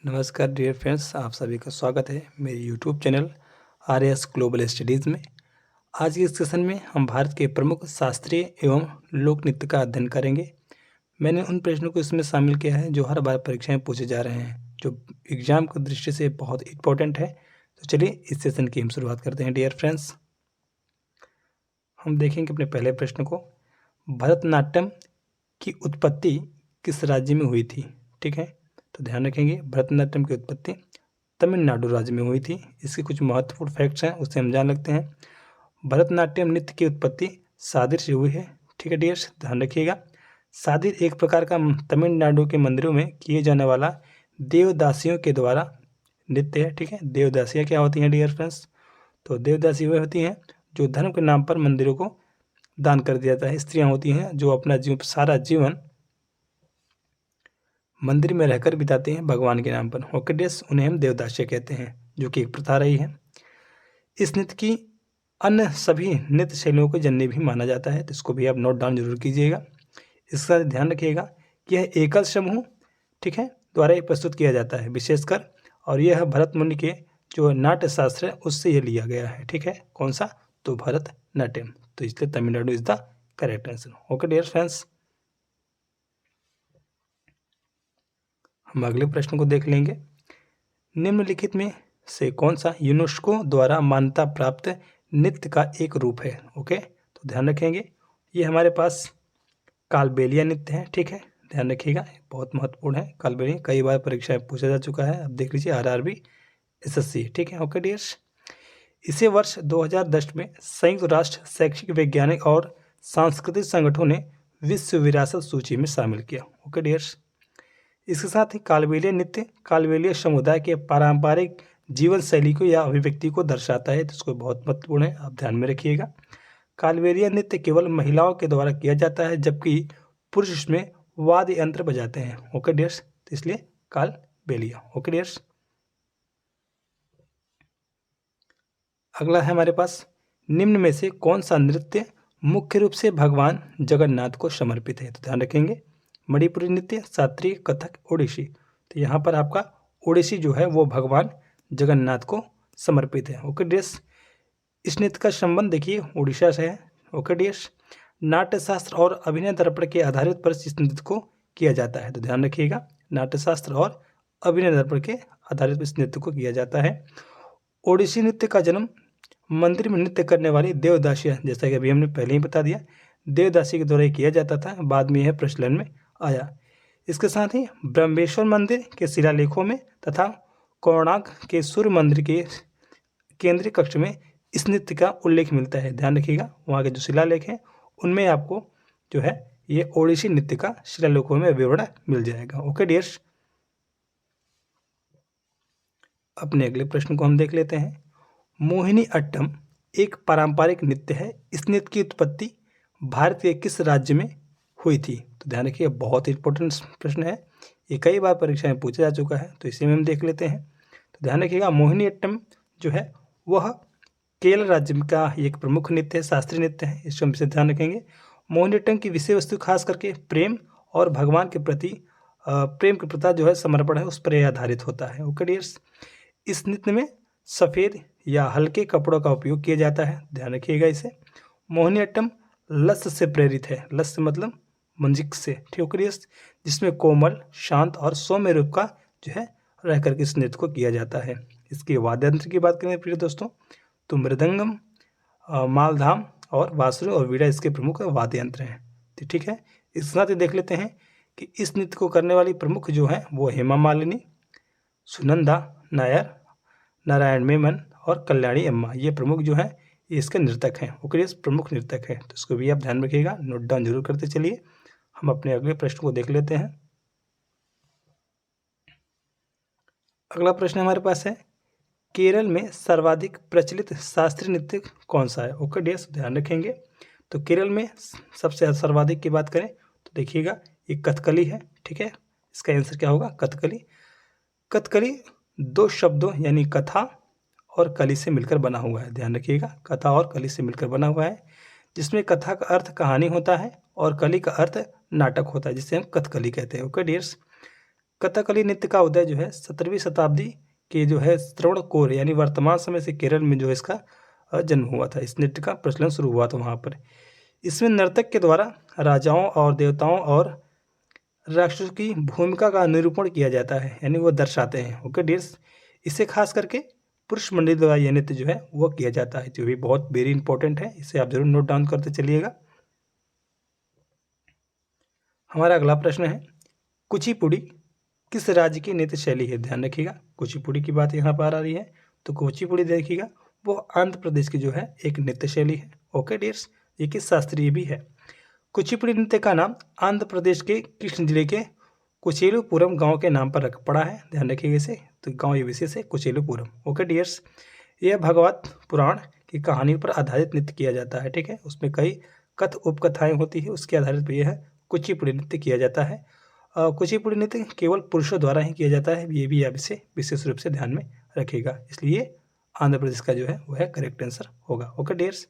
नमस्कार dear friends, आप सभी का स्वागत है मेरे YouTube channel R S global studies में। आज के इस सेशन में हम भारत के प्रमुख शास्त्रीय एवं लोक नृत्य का अध्ययन करेंगे। मैंने उन प्रश्नों को इसमें शामिल किया है जो हर बार परीक्षाएं पूछे जा रहे हैं, जो एग्जाम की दृष्टि से बहुत इंपॉर्टेंट है। तो चलिए इस सेशन की हम शुरुआत करते हैं डियर फ्रेंड्स। हम देखेंगे अपने पहले प्रश्न को। भरतनाट्यम की उत्पत्ति किस राज्य में हुई थी? ठीक है, तो ध्यान रखेंगे भरतनाट्यम की उत्पत्ति तमिलनाडु राज्य में हुई थी। इसके कुछ महत्वपूर्ण फैक्ट्स हैं, उससे हम जान लगते हैं। भरतनाट्यम नृत्य की उत्पत्ति सादिर से हुई है। ठीक है डियर्स, ध्यान रखिएगा। सादिर एक प्रकार का तमिलनाडु के मंदिरों में किए जाने वाला देवदासियों के द्वारा नृत्य है। ठीक है, देवदासियाँ क्या होती हैं डियर फ्रेंड्स? तो देवदासी वह होती हैं जो धर्म के नाम पर मंदिरों को दान कर दिया जाता है। स्त्रियाँ होती हैं जो अपना सारा जीवन मंदिर में रहकर बिताते हैं भगवान के नाम पर। ओके डियर्स, उन्हें हम देवदासी कहते हैं, जो कि एक प्रथा रही है। इस नृत्य की अन्य सभी नृत्य शैलियों को जननी भी माना जाता है, तो इसको भी आप नोट डाउन जरूर कीजिएगा। इसका ध्यान रखिएगा कि यह एकल समूह, ठीक है, द्वारा ही प्रस्तुत किया जाता है विशेषकर, और यह भरत मुनि के जो नाट्य शास्त्र है उससे यह लिया गया है। ठीक है, कौन सा? तो भरतनाट्यम। तो इसलिए Tamil Nadu is the correct answer. Okay dear friends, हम अगले प्रश्न को देख लेंगे। निम्नलिखित में से कौन सा यूनेस्को द्वारा मान्यता प्राप्त नृत्य का एक रूप है? ओके, तो ध्यान रखेंगे ये हमारे पास कालबेलिया नृत्य है। ठीक है, ध्यान रखिएगा, बहुत महत्वपूर्ण है। कालबेलिया कई बार परीक्षा में पूछा जा चुका है। अब देख लीजिए आरआरबी, एसएससी। ठीक है, ओके डियर्स। इसे वर्ष 2010 में संयुक्त राष्ट्र शैक्षिक, वैज्ञानिक और सांस्कृतिक संगठनों ने विश्व विरासत सूची में शामिल किया। Okay dears. इसके साथ ही कालबेलिया नृत्य कालबेलिया समुदाय के पारंपरिक जीवन शैली को या अभिव्यक्ति को दर्शाता है, तो इसको बहुत महत्वपूर्ण है, आप ध्यान में रखिएगा। कालबेलिया नृत्य केवल महिलाओं के द्वारा किया जाता है, जबकि पुरुष इसमें वाद्य यंत्र बजाते हैं। ओके डियर्स, तो इसलिए कालबेलिया। Okay dears. अगला है हमारे पास, निम्न में से कौन सा नृत्य मुख्य रूप से भगवान जगन्नाथ को समर्पित है? तो ध्यान रखेंगे मणिपुरी नृत्य, शास्त्रीय, कथक, ओडिसी। तो यहाँ पर आपका ओडिसी जो है वो भगवान जगन्नाथ को समर्पित है। Okay dears. इस नृत्य का संबंध देखिए उड़ीसा से है। Okay dears. नाट्यशास्त्र और अभिनय दर्पण के आधारित पर इस नृत्य को किया जाता है, तो ध्यान रखिएगा नाट्यशास्त्र और अभिनय दर्पण के आधारित पर इस नृत्य को किया जाता है। ओडिसी नृत्य का जन्म मंदिर में नृत्य करने वाली देवदासियाँ, जैसा कि अभी हमने पहले ही बता दिया, देवदासी के द्वारा किया जाता था। बाद में यह प्रचलन में आया। इसके साथ ही ब्रह्मेश्वर मंदिर के शिलालेखों में तथा कोणार्क के सूर्य मंदिर के केंद्रीय कक्ष में इस नृत्य का उल्लेख मिलता है। ध्यान रखिएगा, वहाँ के जो शिलालेख हैं उनमें आपको जो है ये ओडिसी नृत्य का शिलालेखों में विवरण मिल जाएगा। Okay dears. अपने अगले प्रश्न को हम देख लेते हैं। मोहिनी अट्टम एक पारंपरिक नृत्य है। इस नृत्य की उत्पत्ति भारत के किस राज्य में हुई थी? तो ध्यान रखिए, बहुत इंपॉर्टेंट प्रश्न है, ये कई बार परीक्षा में पूछा जा चुका है, तो इसी में हम देख लेते हैं। तो ध्यान रखिएगा, मोहिनी अट्टम जो है वह केरल राज्य का एक प्रमुख नृत्य है, शास्त्रीय नृत्य है। इसको हम इसे ध्यान रखेंगे। मोहिनी अट्टम की विषय वस्तु खास करके प्रेम और भगवान के प्रति प्रेम की प्रथा जो है, समर्पण है, उस पर यह आधारित होता है। Okay dears. इस नृत्य में सफ़ेद या हल्के कपड़ों का उपयोग किया जाता है, ध्यान रखिएगा इसे। मोहिनीअट्टम लस्य से प्रेरित है। लस्य मतलब मंजिक से, ठीक है, जिसमें कोमल, शांत और सौम्य रूप का जो है रह करके इस नृत्य को किया जाता है। इसके वाद्य यंत्र की बात करें प्रिय दोस्तों, तो मृदंगम, मालधाम और बांसुरी और वीणा इसके प्रमुख वाद्य यंत्र हैं। तो ठीक है, इसके साथ ही देख लेते हैं कि इस नृत्य को करने वाली प्रमुख जो है वो हेमा मालिनी, सुनंदा नायर, नारायण मेमन और कल्याणी अम्मा, ये प्रमुख जो है ये इसके नृतक हैं। ओके, प्रमुख नृतक हैं, तो इसको भी आप ध्यान रखिएगा, नोट डाउन जरूर करते चलिए। हम अपने अगले प्रश्न को देख लेते हैं। अगला प्रश्न हमारे पास है, केरल में सर्वाधिक प्रचलित शास्त्रीय नृत्य कौन सा है? ओके डियर्स, ध्यान रखेंगे। तो केरल में सबसे सर्वाधिक की बात करें तो देखिएगा ये कथकली है। ठीक है, इसका आंसर क्या होगा? कथकली। कथकली दो शब्दों यानी कथा और कली से मिलकर बना हुआ है, ध्यान रखिएगा, कथा और कली से मिलकर बना हुआ है, जिसमें कथा का अर्थ कहानी होता है और कली का अर्थ नाटक होता है, जिसे हम कथकली कहते हैं। Okay dears. कथकली नृत्य का उदय जो है 17वीं शताब्दी के जो है श्रवणकोर यानी वर्तमान समय से केरल में जो है इसका जन्म हुआ था। इस नृत्य का प्रचलन शुरू हुआ था वहाँ पर। इसमें नर्तक के द्वारा राजाओं और देवताओं और राक्षसों की भूमिका का निरूपण किया जाता है, यानी वो दर्शाते हैं। ओके डियर्स, इसे खास करके पुरुष मंडली द्वारा यह नृत्य जो है वो किया जाता है, जो भी बहुत वेरी इंपॉर्टेंट है। इसे आप जरूर नोट डाउन करते चलिएगा। हमारा अगला प्रश्न है, कुचिपुड़ी किस राज्य की नृत्य शैली है? ध्यान रखिएगा, कुचिपुड़ी की बात यहाँ पर आ रही है, तो कुचिपुड़ी देखिएगा वो आंध्र प्रदेश की जो है एक नृत्य शैली है। ओके डियर्स, ये कि शास्त्रीय भी है। कुचिपुड़ी नृत्य का नाम आंध्र प्रदेश के कृष्ण जिले के कुचेलुपुरम गांव के नाम पर रख पड़ा है। ध्यान रखिएगा इसे, तो गांव ये विशेष है कुचेलुपुरम। ओके डियर्स, यह भगवत पुराण की कहानी पर आधारित नृत्य किया जाता है। ठीक है, उसमें कई कथ उपकथाएं होती है, उसके आधारित पर यह है कुचिपुड़ी नृत्य किया जाता है। कुचिपुड़ी नृत्य केवल पुरुषों द्वारा ही किया जाता है, ये भी आप इसे विशेष रूप से ध्यान में रखिएगा। इसलिए आंध्र प्रदेश का जो है वह है करेक्ट आंसर होगा। ओके डियर्स,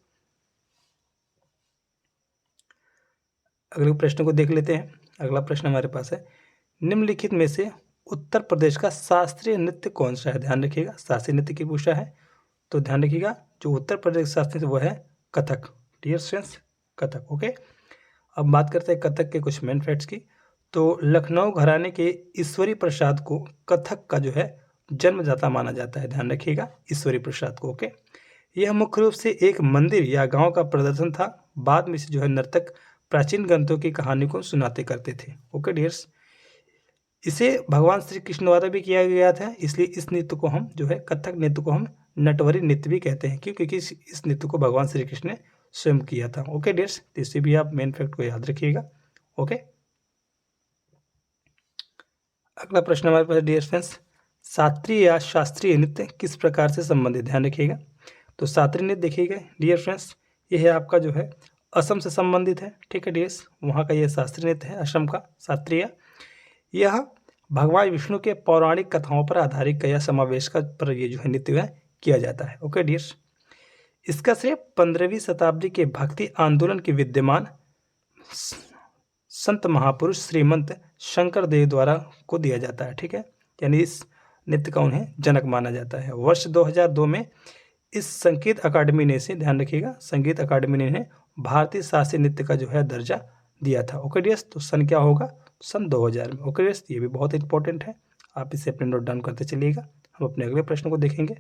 अगले प्रश्न को देख लेते हैं। अगला प्रश्न हमारे पास है, निम्नलिखित में से उत्तर प्रदेश का शास्त्रीय नृत्य कौन सा है? ध्यान रखिएगा, शास्त्रीय नृत्य की पूछा है, तो ध्यान रखिएगा जो उत्तर प्रदेश का शास्त्रीय वो है Kathak. Dear students, Kathak. Okay, अब बात करते हैं कथक के कुछ मेन फैक्ट्स की। तो लखनऊ घराने के ईश्वरी प्रसाद को कथक का जो है जन्मदाता माना जाता है। ध्यान रखिएगा, ईश्वरी प्रसाद को। ओके, यह मुख्य रूप से एक मंदिर या गांव का प्रदर्शन था। बाद में से जो है नर्तक प्राचीन ग्रंथों की कहानी को सुनाते करते थे। ओके डियर्स, इसे भगवान श्री कृष्ण द्वारा भी किया गया था, इसलिए इस नृत्य को हम जो है कथक नृत्य को हम नटवरी नृत्य भी कहते हैं, क्योंकि इस नृत्य को भगवान श्री कृष्ण ने स्वयं किया था। ओके डियर्स, तो इससे भी आप मेन फैक्ट को याद रखिएगा। ओके, अगला प्रश्न हमारे पास डियर फ्रेंड्स, शास्त्रीय या शास्त्रीय नृत्य किस प्रकार से संबंधित? ध्यान रखिएगा, तो शास्त्रीय नृत्य देखिएगा डियर फ्रेंड्स, यह है आपका जो है असम से संबंधित है। ठीक है डियर्स, वहाँ का यह शास्त्रीय नृत्य है, असम का शास्त्रीय। यह भगवान विष्णु के पौराणिक कथाओं पर आधारित कया समावेश का पर ये जो है नृत्य किया जाता है। ओके डियर्स, इसका श्रेय 15वीं शताब्दी के भक्ति आंदोलन के विद्यमान संत महापुरुष श्रीमंत शंकर देव द्वारा को दिया जाता है। ठीक है, यानी इस नृत्य का उन्हें जनक माना जाता है। वर्ष 2002 में इस संगीत अकादमी ने से, ध्यान रखिएगा, संगीत अकादमी ने इन्हें भारतीय शास्त्रीय नृत्य का जो है दर्जा दिया था। ओके डियर्स, तो सन क्या होगा? सन 2000 में। ओके डियर्स, ये भी बहुत इंपॉर्टेंट है, आप इसे अपने नोट डाउन करते चलिएगा। हम अपने अगले प्रश्न को देखेंगे।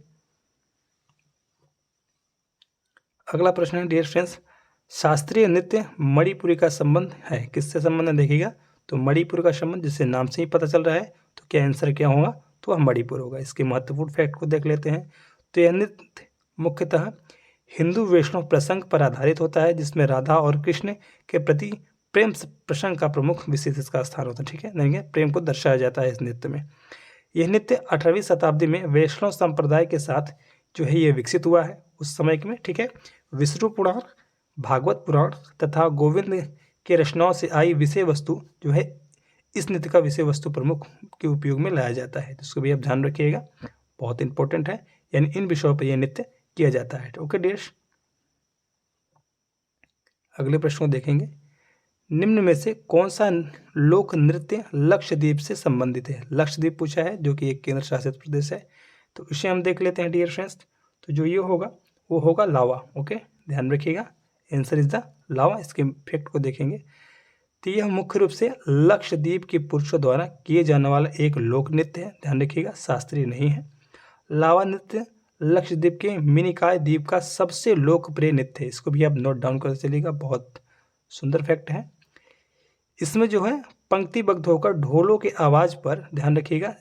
अगला प्रश्न है डियर फ्रेंड्स, शास्त्रीय नृत्य मणिपुरी का संबंध है, किससे संबंध है? देखिएगा, तो मणिपुर का संबंध जिससे नाम से ही पता चल रहा है, तो क्या आंसर क्या होगा? तो मणिपुर होगा। इसके महत्वपूर्ण फैक्ट को देख लेते हैं। तो यह नृत्य मुख्यतः हिंदू वैष्णव प्रसंग पर आधारित होता है, जिसमें राधा और कृष्ण के प्रति प्रेम प्रसंग का प्रमुख विशेष इसका स्थान होता है। ठीक है, नहीं, प्रेम को दर्शाया जाता है इस नृत्य में। यह नृत्य 18वीं शताब्दी में वैष्णव संप्रदाय के साथ जो है ये विकसित हुआ है उस समय में। ठीक है, विष्णु पुराण, भागवत पुराण तथा गोविंद के रचनाओं से आई विषय वस्तु जो है इस नृत्य का विषय वस्तु प्रमुख के उपयोग में लाया जाता है, तो इसको भी आप ध्यान रखिएगा, बहुत इंपॉर्टेंट है। यानी इन विषयों पर यह नृत्य किया जाता है। ओके डियर्स, अगले प्रश्न को देखेंगे। निम्न में से कौन सा लोक नृत्य लक्षद्वीप से संबंधित है? लक्षद्वीप पूछा है, जो कि एक केंद्र शासित प्रदेश है, तो इसे हम देख लेते हैं डियर फ्रेंड्स। तो जो ये होगा वो होगा लावा। ओके, ध्यान रखिएगा, आंसर इज द लावा। इसके फैक्ट को देखेंगे, तो यह मुख्य रूप से लक्षद्वीप के पुरुषों द्वारा किए जाने वाला एक लोक नृत्य है। ध्यान रखिएगा, शास्त्रीय नहीं है। लावा नृत्य लक्षद्वीप के मिनिकॉय द्वीप का सबसे लोकप्रिय नृत्य है, इसको भी आप नोट डाउन करते चलिएगा, बहुत सुंदर फैक्ट है। इसमें जो है पंक्तिबद्ध होकर ढोलों की आवाज़ पर, ध्यान रखिएगा,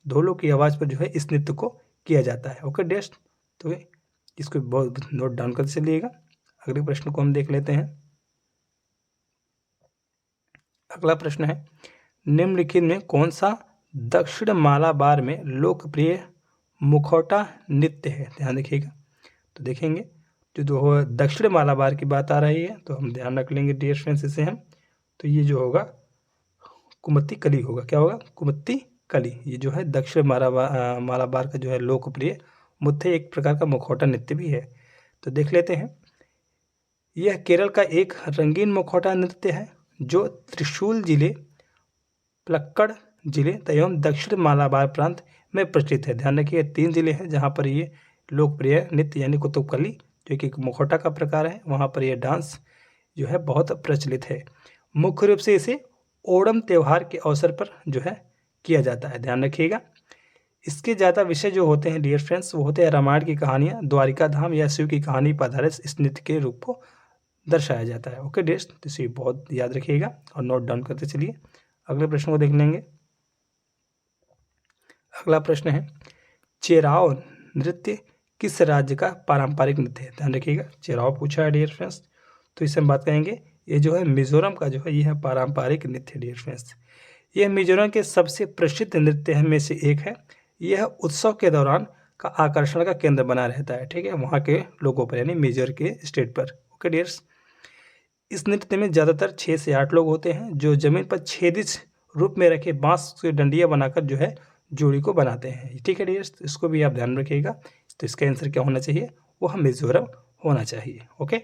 ढोलों की आवाज़ पर जो है इस नृत्य को किया जाता है। ओके डेस्ट, तो इसको बहुत नोट डाउन करते चलिएगा। अगले प्रश्न को हम देख लेते हैं। अगला प्रश्न है, निम्नलिखित में कौन सा दक्षिण मालाबार में लोकप्रिय मुखौटा नृत्य है? ध्यान रखिएगा, तो देखेंगे जो दक्षिण मालाबार की बात आ रही है, तो हम ध्यान रख लेंगे डियर फ्रेंड्स इसे हम, तो ये जो होगा कुमत्ती कली होगा। क्या होगा? कुमत्ती कली। ये जो है दक्षिण मालाबार का जो है लोकप्रिय मुद्दे, एक प्रकार का मुखौटा नृत्य भी है, तो देख लेते हैं। यह केरल का एक रंगीन मुखौटा नृत्य है जो त्रिशूल जिले पलक्कड़ जिले एवं दक्षिण मालाबार प्रांत में प्रचलित है। ध्यान रखिए 3 जिले हैं जहाँ पर ये लोकप्रिय नृत्य यानी कुतुबकली जो कि एक मुखौटा का प्रकार है, वहाँ पर यह डांस जो है बहुत प्रचलित है। मुख्य रूप से इसे ओणम त्योहार के अवसर पर जो है किया जाता है। ध्यान रखिएगा। इसके ज़्यादा विषय जो होते हैं डियर फ्रेंड्स, वो होते हैं रामायण की कहानियाँ, द्वारिका धाम या शिव की कहानी पर आधारित इस नृत्य के रूप को दर्शाया जाता है। ओके डियर्स, तो इसे बहुत याद रखिएगा और नोट डाउन करते चलिए। अगले प्रश्न को देख लेंगे। अगला प्रश्न है, चेराव नृत्य किस राज्य का पारंपरिक नृत्य है? ध्यान रखिएगा, चेराव पूछा है डियर फ्रेंड्स, तो इससे हम बात करेंगे। ये जो है मिजोरम का जो है ये है पारंपरिक नृत्य डियर फ्रेंड्स। यह मिजोरम के सबसे प्रसिद्ध नृत्य में से एक है। यह उत्सव के दौरान का आकर्षण का केंद्र बना रहता है, ठीक है, वहाँ के लोगों पर यानी मेजर के स्टेट पर। ओके डियर्स, इस नृत्य में ज़्यादातर 6 से 8 लोग होते हैं जो जमीन पर छेदित रूप में रखे बांस से डंडियाँ बनाकर जो है जोड़ी को बनाते हैं। ठीक है डियर्स, इसको भी आप ध्यान रखिएगा। तो इसका आंसर क्या होना चाहिए? वह मिजोरम होना चाहिए। ओके,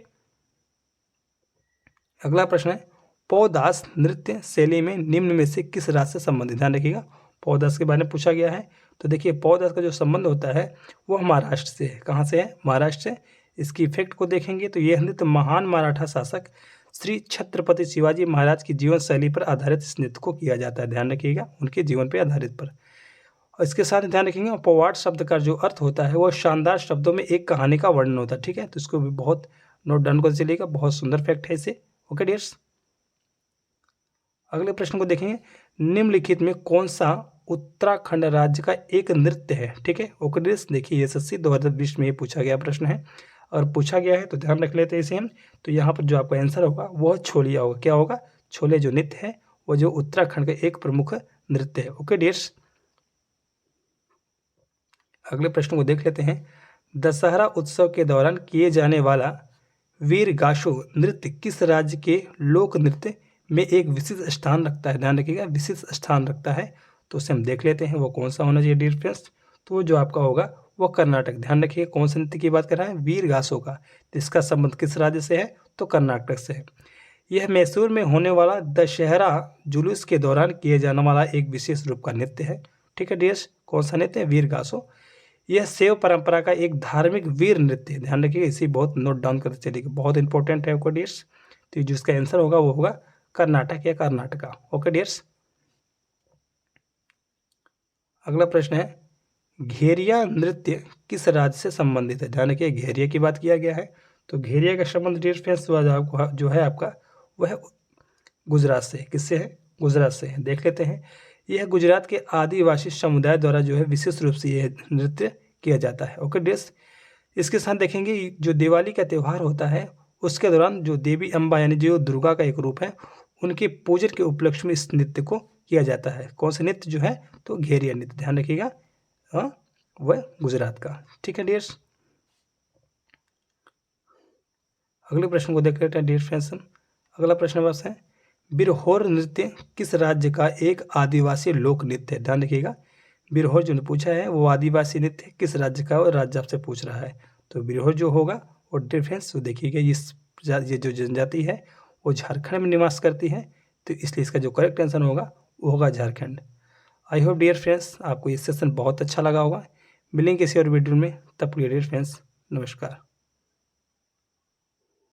अगला प्रश्न है, पौदास नृत्य शैली में निम्न में से किस राज्य से संबंधित? ध्यान रखिएगा, पौदास के बारे में पूछा गया है। तो देखिए पौदास का जो संबंध होता है वह महाराष्ट्र से है। कहाँ से है? महाराष्ट्र से। इसकी इफेक्ट को देखेंगे तो यह नृत्य महान मराठा शासक श्री छत्रपति शिवाजी महाराज की जीवन शैली पर आधारित इस नृत्य को किया जाता है। ध्यान रखिएगा, उनके जीवन पर आधारित पर। और इसके साथ ध्यान रखेंगे पौवाड़ शब्द का जो अर्थ होता है वह शानदार शब्दों में एक कहानी का वर्णन होता है। ठीक है, तो इसको भी बहुत नोट डाउन कर चलिएगा, बहुत सुंदर फैक्ट है इसे। ओके डियर्स, अगले प्रश्न को देखेंगे, निम्नलिखित में कौन सा उत्तराखंड राज्य का एक नृत्य है? ठीक है, ओके डियर्स, देखिए एसएससी 2020 में ये पूछा गया प्रश्न है और पूछा गया है तो ध्यान रख लेते हैं इसे हम। तो यहाँ पर जो आपका आंसर होगा वह छोलिया होगा। क्या होगा? छोले जो नृत्य है वो जो उत्तराखंड का एक प्रमुख नृत्य है। ओके डियर्स, अगले प्रश्न को देख लेते हैं, दशहरा उत्सव के दौरान किए जाने वाला वीर गाशो नृत्य किस राज्य के लोक नृत्य में एक विशिष्ट स्थान रखता है? ध्यान रखिएगा, विशिष्ट स्थान रखता है। तो उसे हम देख लेते हैं वो कौन सा होना चाहिए डियर फ्रेंड्स। तो वो जो आपका होगा वो कर्नाटक। ध्यान रखिएगा, कौन से नृत्य की बात कर रहा है? वीर गासो का। तो इसका संबंध किस राज्य से है? तो कर्नाटक से है। यह मैसूर में होने वाला दशहरा जुलूस के दौरान किए जाने वाला एक विशेष रूप का नृत्य है। ठीक है डियर्स, कौन सा नृत्य है? वीर गासो। यह शैव परंपरा का एक धार्मिक वीर नृत्य है। ध्यान रखिएगा, इसी बहुत नोट डाउन करते चलिएगा, बहुत इंपॉर्टेंट है ओके डियर्स। तो जिसका आंसर होगा वो होगा कर्नाटक या कर्नाटका। ओके डियर्स, अगला प्रश्न है, घेरिया नृत्य किस राज्य से संबंधित है? ध्यान रखिए, घेरिया की बात किया गया है। तो घेरिया का संबंध डियर फ्रेंड्स जो है आपका वह गुजरात से। किससे है? गुजरात से है। देख लेते हैं, यह गुजरात के आदिवासी समुदाय द्वारा जो है विशेष रूप से यह नृत्य किया जाता है। ओके डियर्स, इसके साथ देखेंगे जो दिवाली का त्यौहार होता है उसके दौरान जो देवी अम्बा यानी जो दुर्गा का एक रूप है उनके पूजन के उपलक्ष्य में इस नृत्य को किया जाता है। कौन सा नृत्य जो है? तो घेरिया नृत्य। ध्यान रखिएगा, हाँ वह गुजरात का। ठीक है डियर्स, अगले प्रश्न को देख लेते हैं डियर फ्रेंड्स। अगला प्रश्न बस है, बिरहोर नृत्य किस राज्य का एक आदिवासी लोक नृत्य है? ध्यान रखिएगा, बिरहोर जो पूछा है वो आदिवासी नृत्य किस राज्य का और राज्य आपसे पूछ रहा है। तो बिरहोर जो होगा वो डिफरेंस तो देखिएगा, ये जो जनजाति है वो झारखंड में निवास करती है। तो इसलिए इसका जो करेक्ट आंसर होगा वो होगा Jharkhand. I hope dear friends आपको ये सेशन बहुत अच्छा लगा होगा। मिलेंगे किसी और वीडियो में, तब के लिए डियर फ्रेंड्स नमस्कार।